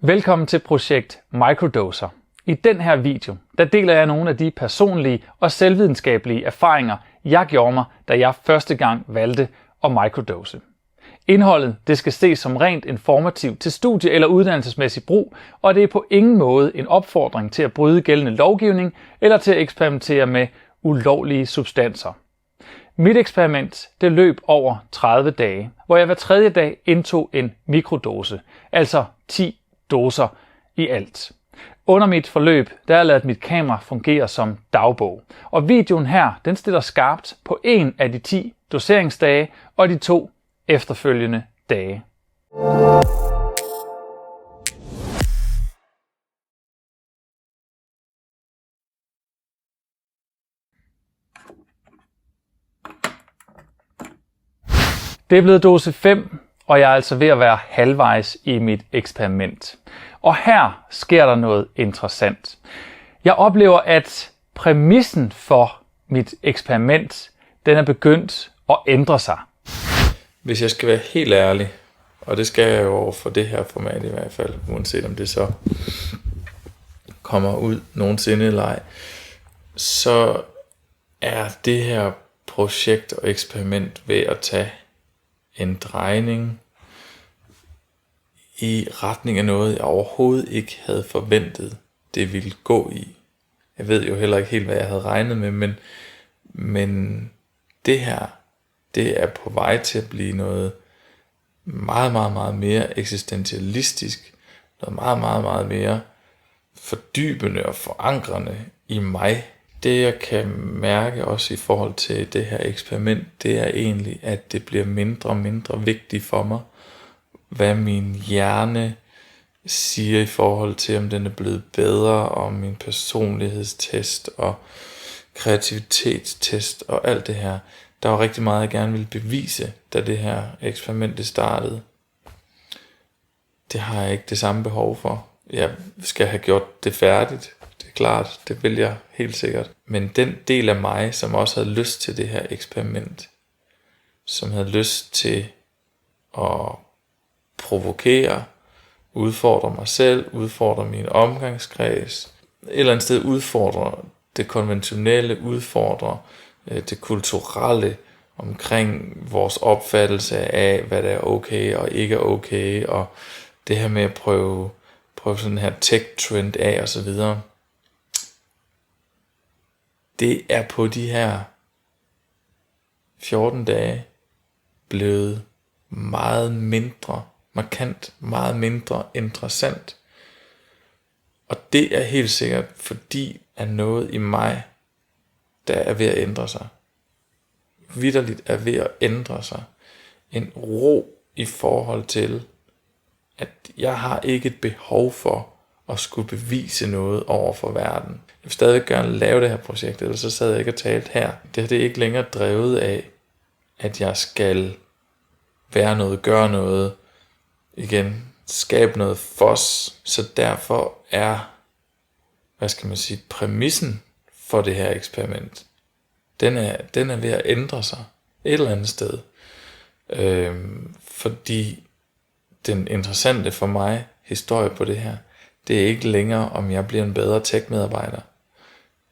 Velkommen til projekt Microdoser. I den her video, der deler jeg nogle af de personlige og selvvidenskabelige erfaringer, jeg gjorde mig, da jeg første gang valgte at microdose. Indholdet det skal ses som rent informativt til studie- eller uddannelsesmæssig brug, og det er på ingen måde en opfordring til at bryde gældende lovgivning eller til at eksperimentere med ulovlige substanser. Mit eksperiment det løb over 30 dage, hvor jeg hver tredje dag indtog en mikrodose, altså 10 doser i alt. Under mit forløb der har jeg ladet mit kamera fungere som dagbog, og videoen her den stiller skarpt på en af de 10 doseringsdage og de 2 efterfølgende dage. Det er blevet dose 5, og jeg er altså ved at være halvvejs i mit eksperiment. Og her sker der noget interessant. Jeg oplever, at præmissen for mit eksperiment, den er begyndt at ændre sig. Hvis jeg skal være helt ærlig, og det skal jeg jo over for det her format i hvert fald, uanset om det så kommer ud nogensinde eller ej, så er det her projekt og eksperiment ved at tage en drejning i retning af noget, jeg overhovedet ikke havde forventet, det ville gå i. Jeg ved jo heller ikke helt, hvad jeg havde regnet med, men det her, det er på vej til at blive noget meget, meget, meget mere eksistentialistisk, noget meget, meget, meget mere fordybende og forankrende i mig. Det jeg kan mærke også i forhold til det her eksperiment, det er egentlig, at det bliver mindre og mindre vigtigt for mig, hvad min hjerne siger i forhold til, om den er blevet bedre, og min personlighedstest og kreativitetstest og alt det her. Der var rigtig meget, jeg gerne ville bevise, da det her eksperiment det startede. Det har jeg ikke det samme behov for. Jeg skal have gjort det færdigt. Det er klart, det vil jeg helt sikkert. Men den del af mig, som også havde lyst til det her eksperiment, som havde lyst til at provokere, udfordre mig selv, udfordre min omgangskreds, et eller andet sted udfordre det konventionelle, udfordre det kulturelle omkring vores opfattelse af, hvad der er okay og ikke er okay, og det her med at prøve sådan her tech-trend af og så videre. Det er på de her 14 dage blevet meget mindre, markant meget mindre interessant. Og det er helt sikkert fordi er noget i mig, der er ved at ændre sig. Vitterligt er ved at ændre sig. En ro i forhold til, at jeg har ikke et behov for at skulle bevise noget over for verden. Jeg vil stadig gerne lave det her projekt, ellers så sad jeg ikke og talt her. Det er ikke længere drevet af, at jeg skal være noget, gøre noget, igen, skabe noget fos. Så derfor er, præmissen for det her eksperiment, den er ved at ændre sig et eller andet sted. Fordi den interessante for mig historie på det her, det er ikke længere, om jeg bliver en bedre tech-medarbejder.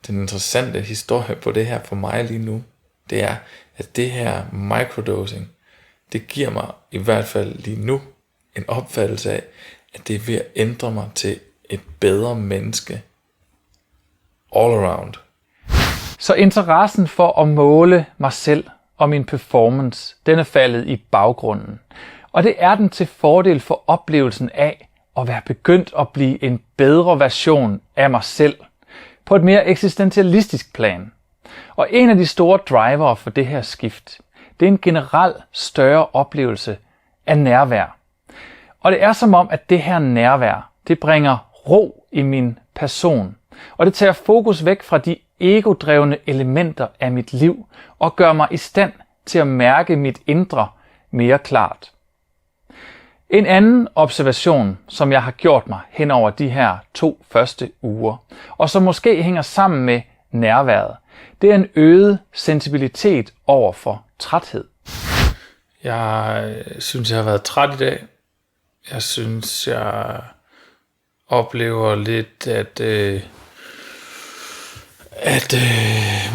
Den interessante historie på det her for mig lige nu, det er, at det her microdosing, det giver mig i hvert fald lige nu en opfattelse af, at det er ved at ændre mig til et bedre menneske all around. Så interessen for at måle mig selv og min performance, den er faldet i baggrunden. Og det er den til fordel for oplevelsen af at være begyndt at blive en bedre version af mig selv på et mere eksistentialistisk plan. Og en af de store drivere for det her skift, det er en generel større oplevelse af nærvær. Og det er som om, at det her nærvær, det bringer ro i min person. Og det tager fokus væk fra de egodrevne elementer af mit liv og gør mig i stand til at mærke mit indre mere klart. En anden observation, som jeg har gjort mig hen over de her 2 første uger, og som måske hænger sammen med nærværet, det er en øget sensibilitet over for træthed. Jeg synes, jeg har været træt i dag. Jeg synes, jeg oplever lidt, at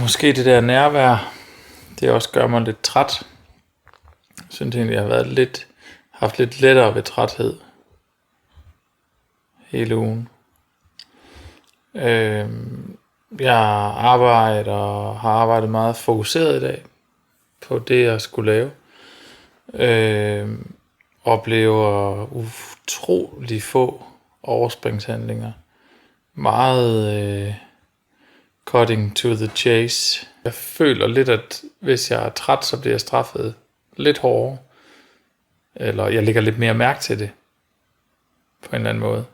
måske det der nærvær, det også gør mig lidt træt. Jeg synes egentlig, jeg har haft lidt lettere ved træthed hele ugen. Jeg har arbejdet meget fokuseret i dag på det, jeg skulle lave. Oplever utrolig få overspringshandlinger. Meget cutting to the chase. Jeg føler lidt, at hvis jeg er træt, så bliver jeg straffet lidt hårdere. Eller jeg lægger lidt mere mærke til det. På en eller anden måde.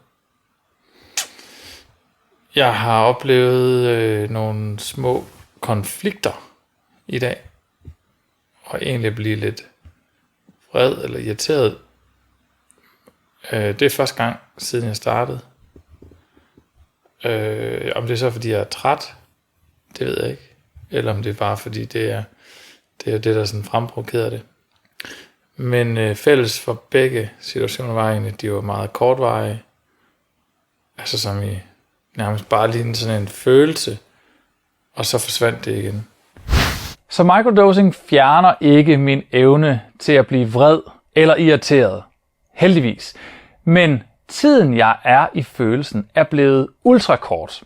Jeg har oplevet nogle små konflikter i dag. Og egentlig blive lidt vred eller irriteret. Det er første gang, siden jeg startede. Om det er så, fordi jeg er træt, det ved jeg ikke. Eller om det er bare, fordi det er det, der sådan fremprovokerer det. Men fælles for begge situationer var egentlig, de var meget kortvarige. Altså som i nærmest bare lige sådan en følelse, og så forsvandt det igen. Så microdosing fjerner ikke min evne til at blive vred eller irriteret. Heldigvis. Men tiden jeg er i følelsen er blevet ultrakort.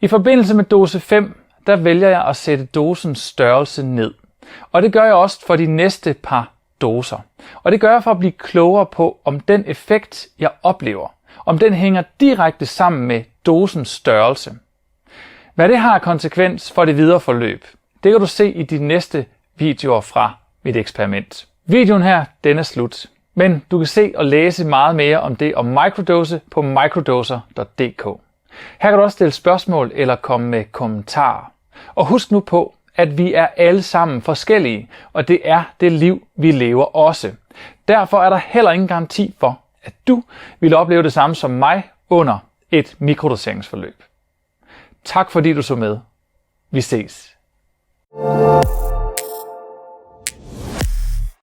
I forbindelse med dose 5, der vælger jeg at sætte dosens størrelse ned. Og det gør jeg også for de næste par doser. Og det gør jeg for at blive klogere på, om den effekt, jeg oplever, om den hænger direkte sammen med dosens størrelse. Hvad det har af konsekvens for det videre forløb, det kan du se i de næste videoer fra mit eksperiment. Videoen her, den er slut. Men du kan se og læse meget mere om det om microdose på microdoser.dk. Her kan du også stille spørgsmål eller komme med kommentarer. Og husk nu på, at vi er alle sammen forskellige, og det er det liv, vi lever også. Derfor er der heller ingen garanti for, at du vil opleve det samme som mig under et mikrodoseringsforløb. Tak fordi du så med. Vi ses.